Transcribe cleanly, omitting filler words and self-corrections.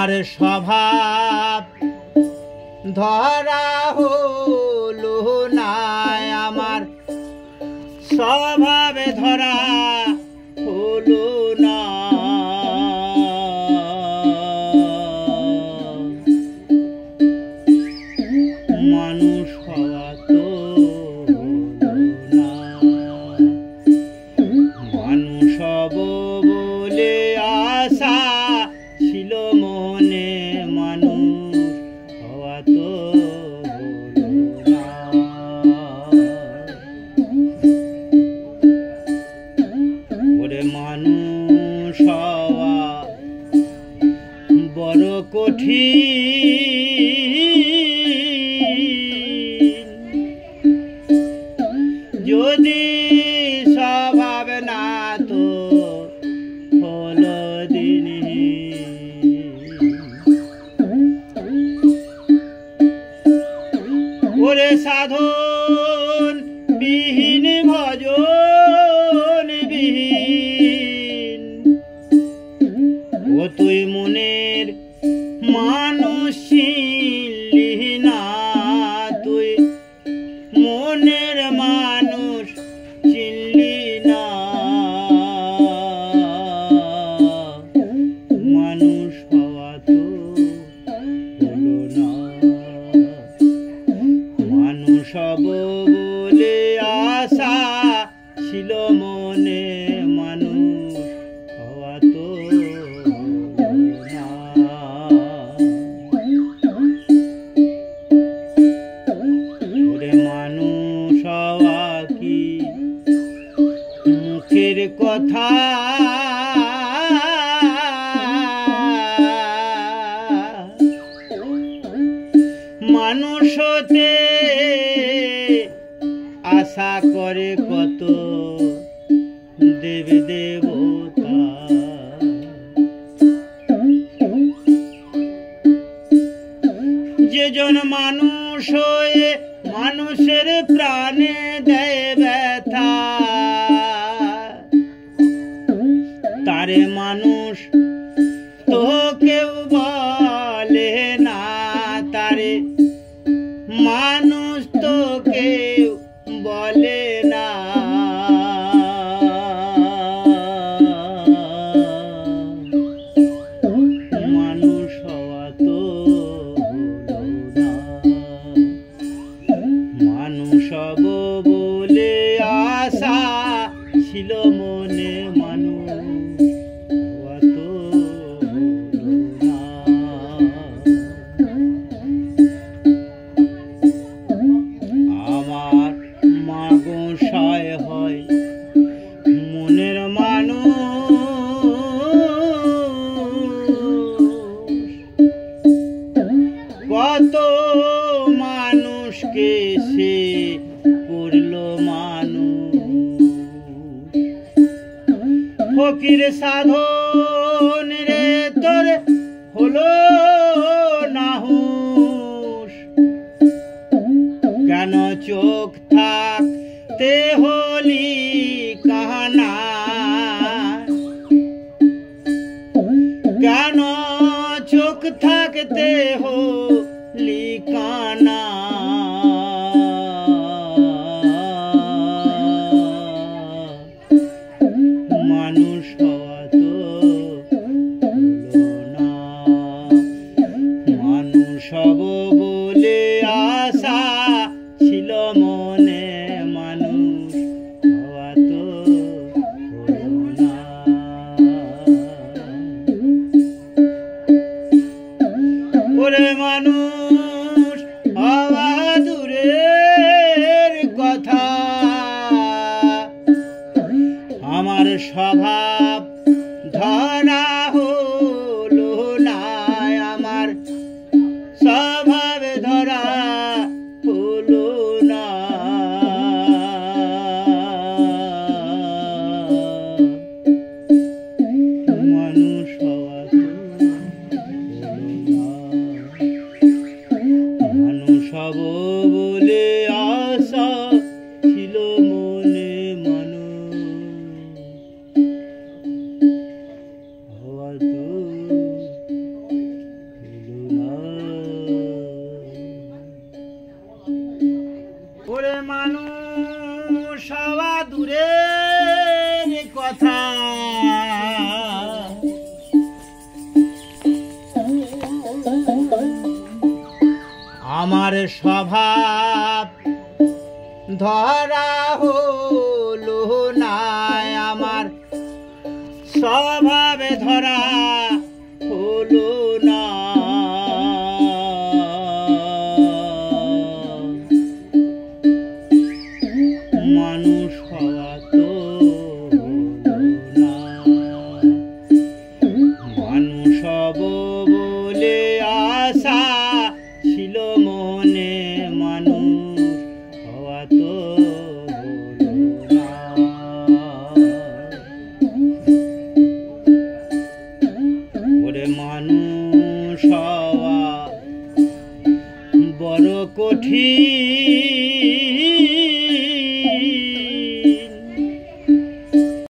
আমার স্বভাব ধরা হলো না, আমার স্বভাবে ধরা হলো না। মানুষ হওয়া তো হলো না, মানুষ হব বলে আশা ছিল মনে, মানুষ হওয়া তো হলো না। ওরে মানুষ হওয়া বড় কঠিন, যদি স্বভাব না তো হলো দিনই। ওরে সাধন বিহীন ভজন বিহীন, ও তুই মনের মানুষ ছিলি না, তুই মনের মানুষ ছিলি না। মানুষ হওয়া তো হলো না, মানুষ হব বলে আশা ছিল মনে, মানুষ হওয়া তো হলো না। ওরে মানুষ হওয়া কি মুখের কথা, মানুষ হতে আশা করে কত দেবী দেবতা। যেজন মানুষ হয়ে মানুষের প্রাণে দেয় ব্যথা, তারে মানুষ তো কেউ বলে না, তারে মানুষ তো কেউ বলে না। মানুষ হওয়া তো হলো না, মানুষ হব বলে আশা ছিল মনে, মানুষ হওয়া তো হলো না। আমার মা গোসাই হয় মনের মানুষ, কত মানুষকে সে করলো মানুষ। ফকির সাধন রে তোর হলো না হুঁশ, কেন চোখ থাকতে হলি কানা, কেন চোখ থাকতে হলি কানা। মানুষ হওয়া তো হলো না, মানুষ হব বলে আশা ছিল মনে, মানুষ হওয়া তো হলো না। ওরে মানুষ হওয়া দূরের কথা, আমার স্বভাব ধরা হলো না, আমার স্বভাবে ধরা হলো না। মানুষ হওয়া তো হলো না, মানুষ হব বলে আশা ছিল মনে, মানুষ ওরে মানুষ হওয়া দূরের কথা, আমার স্বভাব ধরা হলো না, আমার স্বভাবে ধরা হলো না। মানুষ হওয়া তো হলো না, মানুষ হব বলে আশা ছিল মনে, মানুষ হওয়া তো হলো না। ওরে মানুষ হওয়া বড় কঠিন,